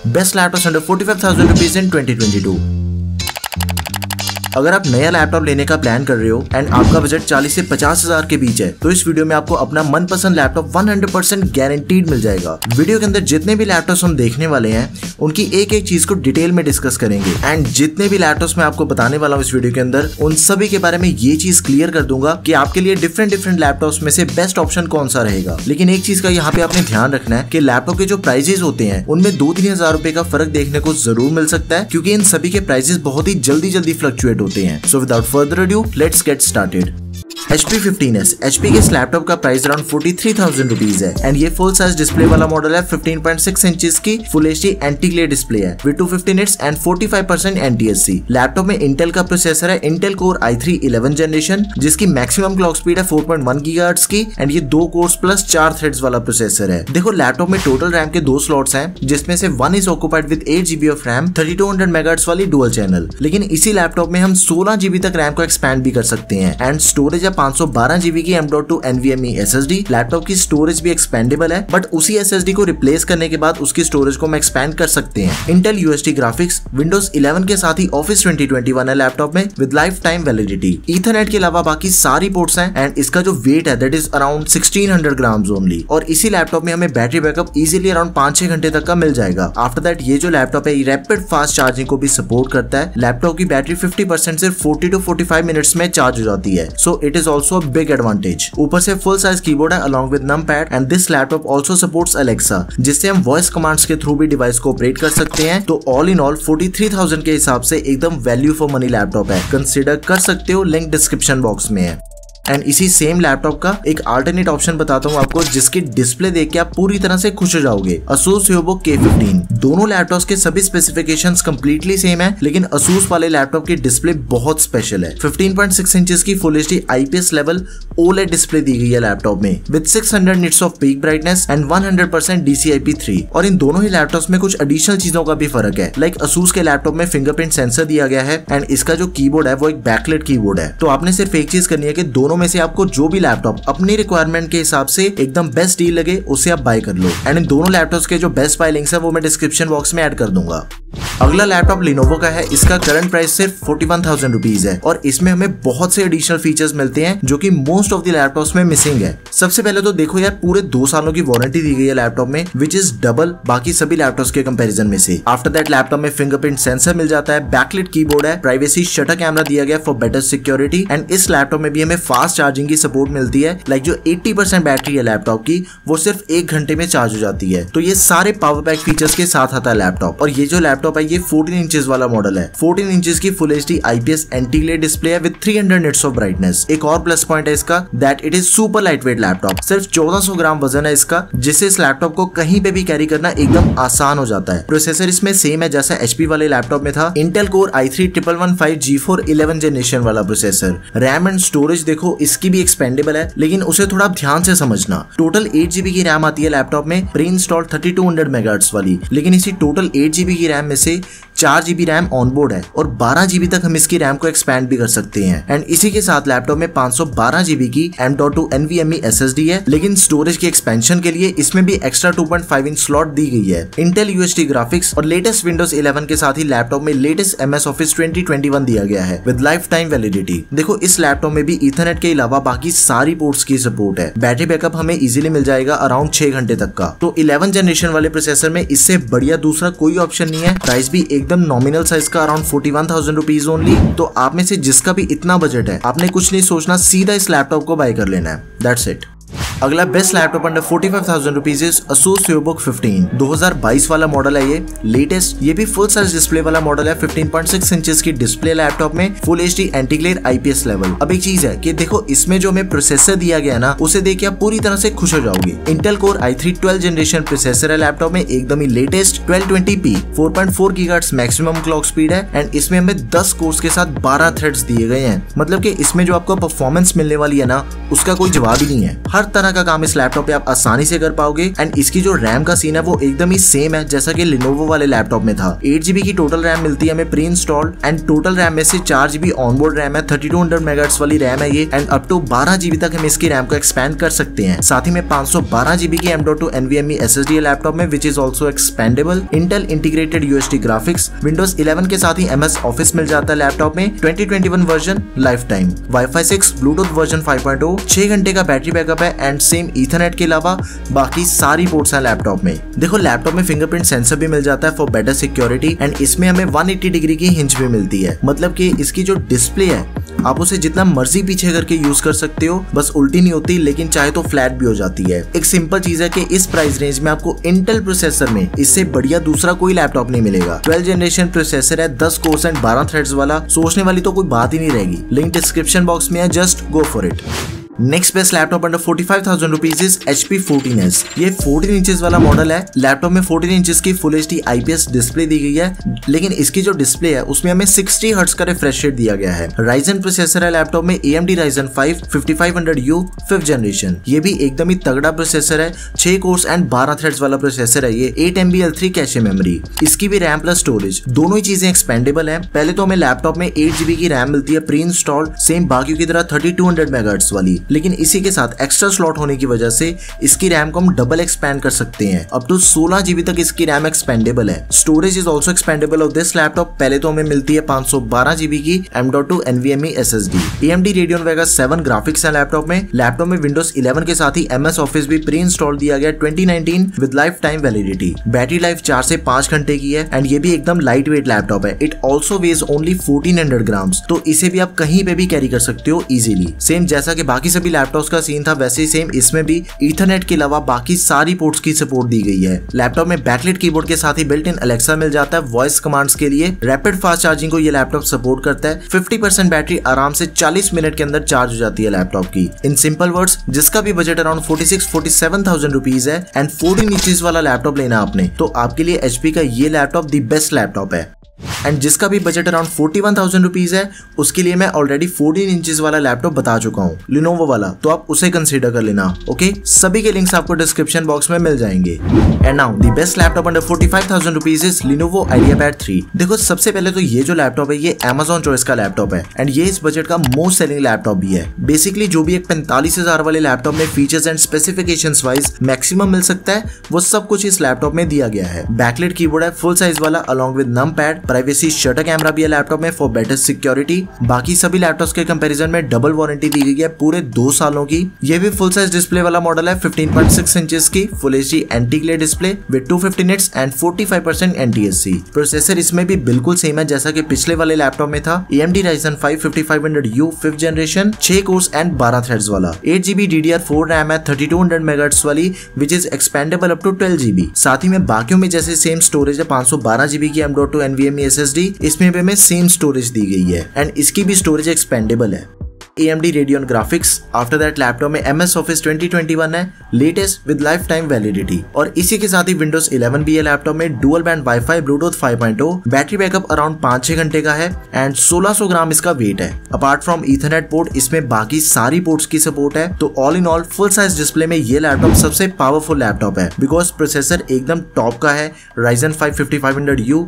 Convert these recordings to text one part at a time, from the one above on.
Best laptops under 45,000 rupees in 2022. अगर आप नया लैपटॉप लेने का प्लान कर रहे हो एंड आपका बजट 40 से 50,000 के बीच है तो इस वीडियो में आपको अपना मनपसंद लैपटॉप 100% गारंटीड मिल जाएगा। वीडियो के अंदर जितने भी लैपटॉप्स हम देखने वाले हैं उनकी एक एक चीज को डिटेल में डिस्कस करेंगे एंड जितने भी लैपटॉप्स मैं आपको बताने वाला हूँ इस वीडियो के अंदर उन सभी के बारे में ये चीज क्लियर कर दूंगा कि आपके लिए डिफरेंट लैपटॉप्स में से बेस्ट ऑप्शन कौन सा रहेगा। लेकिन एक चीज का यहाँ पे आपने ध्यान रखना है कि लैपटॉप के जो प्राइजेस होते हैं उनमें 2-3 हजार रुपए का फर्क देखने को जरूर मिल सकता है क्योंकि इन सभी के प्राइजेस बहुत ही जल्दी फ्लक्चुएट होते हैं। So without further adieu let's get started. HP 15s HP के इस लैपटॉप का प्राइस अराउंड 43,000 रुपीज है एंड ये फुल साइज डिस्प्ले वाला मॉडल है। 15.6 इंचेस की full HD anti glare display है with 250 nits and 45% NTSC। Laptop में इंटेल का प्रोसेसर है इंटेल कोर i3 11 जनरेशन जिसकी मैक्सिमम क्लॉक स्पीड है 4.1 गीगाहर्ट्ज की एंड ये 2 कोर्स प्लस 4 थ्रेड्स वाला प्रोसेसर है। देखो लैपटॉप में टोटल रैम के 2 स्लॉट्स हैं जिसमें से 1 is occupied with 8 GB of RAM 3200 megahertz वाली डुअल चैनल। लेकिन इसी लैपटॉप में हम 16 GB तक रैम को एक्सपैंड भी कर सकते हैं एंड स्टोरेज है 512 GB की M.2 NVMe SSD। लैपटॉप की स्टोरेज भी एक्सपेंडेबल है बट उसी SSD को रिप्लेस करने के बाद उसकी स्टोरेज को हम एक्सपैंड कर सकते हैं। इंटेल UHD ग्राफिक्स Windows 11 के साथ ही Office 2021 है लैपटॉप में with life time validity. Ethernet के अलावा बाकी सारी पोर्ट्स हैं एंड इसका जो वेट है that is around 1600 grams only. और इसी लैपटॉप में हमें बैटरी बैकअप इजीली अराउंड 5-6 घंटे तक का मिल जाएगा। आफ्टर दैट ये जो लैपटॉप है रैपिड फास्ट चार्जिंग को भी सपोर्ट करता है। लैपटॉप की बैटरी 50% से 40 to 45 मिनट्स में चार्ज हो जाती है। So it is also big advantage. ऊपर से फुल साइज कीबोर्ड है along with numpad and this laptop also supports Alexa जिससे हम वॉइस कमांड्स के थ्रू भी डिवाइस को ऑपरेट कर सकते हैं। तो ऑल इन ऑल 43,000 के हिसाब से एकदम वैल्यू फॉर मनी लैपटॉप है। कंसीडर कर सकते हो, लिंक डिस्क्रिप्शन बॉक्स में है। एंड इसी सेम लैपटॉप का एक अल्टरनेट ऑप्शन बताता हूँ आपको जिसकी डिस्प्ले देख के आप पूरी तरह से खुश हो जाओगे। Asus VivoBook K15। दोनों लैपटॉप्स के सभी स्पेसिफिकेशंस कंप्लीटली सेम है लेकिन Asus वाले लैपटॉप की डिस्प्ले बहुत स्पेशल है। 15.6 इंचेस की full HD IPS level OLED display दी गई है लैपटॉप में with 600 nits of peak brightness and 100% DCI-P3। और इन दोनों ही लैपटॉप्स में कुछ एडिशनल चीजों का भी फर्क है। लाइक Asus के लैपटॉप में फिंगरप्रिंट सेंसर दिया गया है एंड इसका जो कीबोर्ड है वो एक बैकलाइट कीबोर्ड है। तो आपने सिर्फ एक चीज करनी है कि दोनों में से आपको जो भी लैपटॉप अपनी रिक्वायरमेंट के हिसाब से एकदम बेस्ट डील लगे उसे आप बाय कर लो। एंड इन दोनों लैपटॉप्स के जो बेस्ट बाय लिंक्स है वो मैं डिस्क्रिप्शन बॉक्स में ऐड कर दूंगा। अगला लैपटॉप Lenovo का है। इसका करंट प्राइस सिर्फ 41,000 रुपीज है और इसमें हमें बहुत से एडिशनल फीचर्स मिलते हैं जो कि मोस्ट ऑफ द लैपटॉप्स में मिसिंग है। सबसे पहले तो देखो यार पूरे 2 सालों की वारंटी दी गई है लैपटॉप में विच इज डबल बाकी सभी लैपटॉप्स के कंपैरिजन में से। आफ्टर दैट लैपटॉप में फिंगरप्रिंट सेंसर मिल जाता है, बैकलाइट कीबोर्ड है, प्राइवेसी शटर कैमरा दिया गया फॉर बेटर सिक्योरिटी एंड इस लैपटॉप में भी हमें फास्ट चार्जिंग की सपोर्ट मिलती है। लाइक जो 80% बैटरी है लैपटॉप की वो सिर्फ 1 घंटे में चार्ज हो जाती है। तो ये सारे पावर बैक फीचर्स के साथ आता है लैपटॉप। और ये जो लैपटॉप है ये 14 इंचेस वाला मॉडल है। 14 इंचेस की full HD IPS anti glare display है विद 300 निट्स ऑफ ब्राइटनेस। एक और प्लस पॉइंट है इसका that it is super lightweight laptop. सिर्फ 1400 ग्राम वजन है इसका जिससे इस लैपटॉप को कहीं पे भी कैरी करना एकदम आसान हो जाता है। प्रोसेसर इसमें सेम है जैसा HP वाले लैपटॉप में था, Intel core i3 1115 G4 11 generation वाला प्रोसेसर। रैम एंड स्टोरेज देखो इसकी भी एक्सपेंडेबल है लेकिन उसे थोड़ा ध्यान से समझना। टोटल 8 GB की रैम आती है लैपटॉप में प्री इंस्टॉल्ड 3200 मेगाहर्ट्ज वाली। लेकिन इसी टोटल 8 GB की रैम में से 4 GB रैम ऑनबोर्ड है और 12 GB तक हम इसकी रैम को एक्सपैंड भी कर सकते हैं। एंड इसी के साथ लैपटॉप में 512 GB की M.2 NVMe SSD है लेकिन स्टोरेज के एक्सपेंशन के लिए इसमें भी एक्स्ट्रा 2.5 इंच स्लॉट दी गई है। इंटेल UHD ग्राफिक्स और लेटेस्ट Windows 11 के साथ ही लैपटॉप में लेटेस्ट MS Office 2021 दिया गया है विद लाइफ टाइम वैलिडिटी। देखो इस लैपटॉप में भी ईथरनेट के अलावा बाकी सारी पोर्ट्स की सपोर्ट है। बैटरी बैकअप हमें इजीली मिल जाएगा अराउंड 6 घंटे तक का। तो 11 जनरेशन वाले प्रोसेसर में इससे बढ़िया दूसरा कोई ऑप्शन नहीं है। प्राइस भी एकदम नॉमिनल साइज का अराउंड 41,000 रुपीज ओनली। तो आप में से जिसका भी इतना बजट है आपने कुछ नहीं सोचना, सीधा इस लैपटॉप को बाय कर लेना है। That's it. अगला best laptop under 45,000 rupees is Asus VivoBook 15। 2022 वाला मॉडल है ये लेटेस्ट। ये भी फुल साइज डिस्प्ले वाला मॉडल है। 15.6 इंचेस की डिस्प्ले लैपटॉप में full HD anti glare IPS level. अब एक चीज है कि देखो इसमें जो हमें प्रोसेसर दिया गया ना उसे देख के आप पूरी तरह से खुश हो जाओगे। Intel core i3 12 generation processor है लैपटॉप में, एकदम ही latest 1220p 4.4 gigahertz maximum clock speed है एंड इसमें हमें 10 कोर्स के साथ 12 थ्रेड्स दिए गए हैं। मतलब कि इसमें जो आपको परफॉर्मेंस मिलने वाली है ना उसका कोई जवाब ही नहीं है। हर तरह का काम इस लैपटॉप पे आप आसानी से कर पाओगे। एंड इसकी जो रैम का सीन है वो एकदम ही सेम है जैसा कि Lenovo वाले लैपटॉप में था। 8GB की टोटल रैम मिलती है हमें pre installed and total RAM में से 4GB ऑनबोर्ड रैम है, 3200 मेगाहर्ट्ज वाली रैम है ये एंड अप टू 12GB तक हम इसकी रैम को एक्सपेंड कर सकते हैं। साथ ही में 512GB की M.2 NVMe SSD है लैपटॉप में which is also expendable. Intel integrated UHD graphics, Windows 11 के साथ ही MS Office मिल जाता है लैपटॉप में, 2021 version life time, Wi-Fi 6, Bluetooth version 5.0, 6 घंटे का बैटरी बैकअप है एंड सेम ईथरनेट के अलावा बाकी सारी पोर्ट्स हैं लैपटॉप में। देखो लैपटॉप में फिंगरप्रिंट सेंसर भी मिल जाता है फॉर बेटर सिक्योरिटी एंड इसमें हमें 180 डिग्री की हिंज भी मिलती है। मतलब कि इसकी जो डिस्प्ले है आप उसे जितना मर्जी पीछे करके यूज कर सकते हो, बस उल्टी नहीं होती लेकिन चाहे तो फ्लैट भी हो जाती है। एक सिंपल चीज है कि इस प्राइस रेंज में आपको इंटेल प्रोसेसर में इससे बढ़िया दूसरा कोई लैपटॉप नहीं मिलेगा। 12 जनरेशन प्रोसेसर है, 10 कोर्स एंड 12 थ्रेड्स वाला, सोचने वाली तो कोई बात ही नहीं रहेगी। लिंक डिस्क्रिप्शन बॉक्स में है, just go for it. Next best laptop under 45,000 rupees is HP 14s। ये 14 इंचेस वाला मॉडल है। लैपटॉप में 14 इंचेस की फुल HD IPS डिस्प्ले दी गई है, लेकिन इसकी जो डिस्प्ले है उसमें हमें 60 हर्ट्ज का रिफ्रेश रेट दिया गया है। Ryzen प्रोसेसर है लैपटॉप में, AMD Ryzen 5 5500U 5th generation. ये भी एकदम ही तगड़ा प्रोसेसर है, 6 कोर्स एंड 12 थ्रेड्स वाला प्रोसेसर है ये, 8MB L3 कैशे मेमोरी। इसकी भी रैम प्लस स्टोरेज दोनों ही चीजें एक्सपेंडेबल है। पहले तो हमें लैपटॉप में 8GB की रैम मिलती है प्री इंस्टॉल्ड, सेम बाकी की तरह 3200 मेगाहर्ट्ज वाली, लेकिन इसी के साथ एक्स्ट्रा स्लॉट होने की वजह से इसकी रैम को हम डबल एक्सपैंड कर सकते हैं। अप टू 16GB तक इसकी रैम एक्सपेंडेबल है। Storage is also expendable of this laptop. पहले तो हमें मिलती है 512GB की M.2 NVMe SSD। AMD Radeon Vega 7 graphics है लैपटॉप में। लैपटॉप में Windows 11 के साथ ही MS Office भी प्री इंस्टॉल दिया गया 2019 with life time validity. Battery life 4 से 5 घंटे की है एंड ये भी एकदम लाइट वेट लैपटॉप है। It also weighs only 1400 grams, तो इसे भी आप कहीं पे भी कैरी कर सकते हो इजीली। सेम जैसा कि बाकी सभी लैपटॉप का सीन था वैसे ही सेम इसमें भी ईथरनेट के अलावा बाकी सारी पोर्ट्स की सपोर्ट दी गई है। लैपटॉप में बैकलाइट कीबोर्ड के साथ ही बिल्ट इन अलेक्सा मिल जाता है वॉइस कमांड्स के लिए। रैपिड फास्ट चार्जिंग को ये लैपटॉप सपोर्ट करता है। 50% बैटरी आराम से 40 मिनट के अंदर चार्ज हो जाती है लैपटॉप की। इन सिंपल वर्ड्स, जिसका भी बजट अराउंड 46-47,000 रुपीज है एंड 14 इंचेस वाला लैपटॉप लेना आपने, तो आपके लिए HP का ये लैपटॉप द बेस्ट लैपटॉप है। एंड जिसका भी बजट अराउंड 41,000 रुपीज है उसके लिए मैं ऑलरेडी 14 इंचेस वाला लैपटॉप बता चुका हूँ, Lenovo वाला, तो आप उसे कंसीडर कर लेना। ओके, सभी के लिंक्स आपको डिस्क्रिप्शन बॉक्स में मिल जाएंगे। And now the best laptop under 45,000 rupees is Lenovo IdeaPad 3। देखो सबसे पहले तो ये जो लैपटॉप है ये Amazon चॉइस का लैपटॉप है एंड ये इस बजट का मोस्ट सेलिंग लैपटॉप भी है। बेसिकली जो भी एक 45,000 वाले लैपटॉप में features and specifications wise maximum मिल सकता है वो सब कुछ इस लैपटॉप में दिया गया है। बैकलाइट कीबोर्ड है फुल साइज वाला along with num pad, privacy shutter camera भी है लैपटॉप में फॉर बेटर सिक्योरिटी। बाकी सभी लैपटॉप्स के कंपैरिजन में डबल वारंटी दी गई है पूरे 2 सालों की। ये भी फुल साइज डिस्प्ले वाला मॉडल है, 15.6 इंचेस की full HD anti glare display with 250 nits and 45% NTSC। Processor इसमें भी बिल्कुल सेम है जैसा कि पिछले वाले लैपटॉप में था, AMD Ryzen 5 5500U 5th generation, 6 cores and 12 threads वाला। 8GB DDR4 रैम है 3200 मेगाहर्ट्ज वाली which is expandable up to 12GB। साथ ही में बाकियों में जैसे सेम स्टोरेज है 512GB की M.2 NVMe SSD, इसमें भी हमें सेम स्टोरेज दी गई है एंड इसकी भी स्टोरेज एक्सपेंडेबल है। AMD Radeon graphics. After that laptop में MS Office 2021 है, latest with life time validity. और इसी के साथ ही Windows 11 भी है लैपटॉप में, dual band Wi-Fi Bluetooth 5.0, battery backup around 5-6 घंटे का है एंड 1600 ग्राम इसका वेट है। अपार्ट फ्रॉम ईथरनेट पोर्ट इसमें बाकी सारी पोर्ट्स की सपोर्ट है। तो all in all full size display में ये लैपटॉप सबसे पावरफुल लैपटॉप है बिकॉज प्रोसेसर एकदम टॉप का है, Ryzen 5 5500U।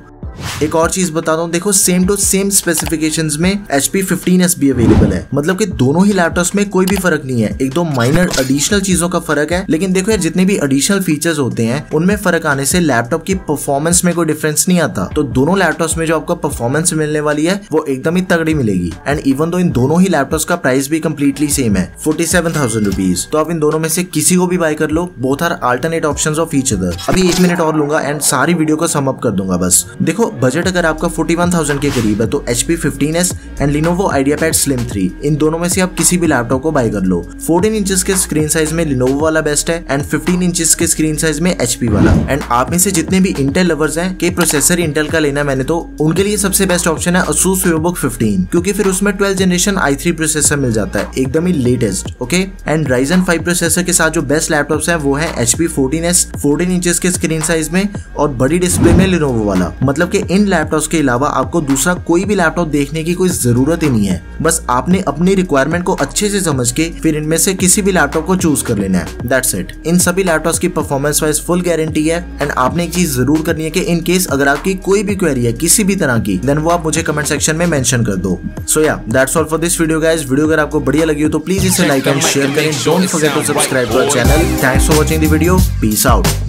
एक और चीज बता दूं, देखो सेम टू सेम स्पेसिफिकेशंस में HP 15s भी अवेलेबल है। मतलब कि दोनों ही लैपटॉप्स में कोई भी फर्क नहीं है, एक दो माइनर एडिशनल चीजों का फर्क है। लेकिन देखो यार, जितने भी एडिशनल फीचर्स होते हैं उनमें फर्क आने से लैपटॉप की परफॉर्मेंस में कोई डिफरेंस नहीं आता। तो दोनों लैपटॉप्स में जो आपको परफॉर्मेंस मिलने वाली है वो एकदम ही तगड़ी मिलेगी। एंड इवन दो इन दोनों ही लैपटॉप्स का प्राइस भी कम्प्लीटली सेम है, 47,000 रुपीज। तो आप इन दोनों में से किसी को भी बाय कर लो, both are alternate options of each other. अभी 1 मिनट और लूंगा एंड सारी वीडियो को सम अप कर दूंगा बस। देखो बजट अगर आपका 41,000 के करीब है तो HP 15s and Lenovo IdeaPad Slim 3, इन दोनों में से आप किसी भी लैपटॉप को बाय कर लो। 14 इंचेस के स्क्रीन साइज में Lenovo वाला बेस्ट है एंड 15 इंचेस के स्क्रीन साइज में HP वाला। एंड आप में से जितने भी इंटेल लवर्स हैं कि प्रोसेसर इंटेल का लेना मैंने, तो उनके लिए सबसे बेस्ट ऑप्शन है Asus VivoBook 15, क्योंकि फिर उसमें 12th जनरेशन i3 प्रोसेसर मिल जाता है, एकदम ही latest. Okay, and Ryzen 5 processor के साथ जो बेस्ट लैपटॉप्स हैं वो है HP 14s 14 इंचेस के स्क्रीन साइज में और बड़ी डिस्प्ले में Lenovo वाला। मतलब मतलब कि इन लैपटॉप्स के अलावा आपको दूसरा कोई भी लैपटॉप देखने की कोई जरूरत ही नहीं है। बस आपने अपनी रिक्वायरमेंट को अच्छे से समझ के फिर इनमें से किसी भी लैपटॉप को चूज कर लेना है। That's it. इन सभी लैपटॉप्स की परफॉर्मेंस वाइज फुल गारंटी है। एंड आपने एक चीज जरूर करनी है कि इन केस अगर आपकी कोई भी क्वेरी है किसी भी तरह की, देन वो आप मुझे कमेंट सेक्शन में मेंशन कर दो। So yeah that's all for this video guys. Video अगर आपको बढ़िया लगी हो तो प्लीज इसे लाइक एंड शेयर करें। Don't forget to subscribe to our channel. Thanks for watching the video. Peace out.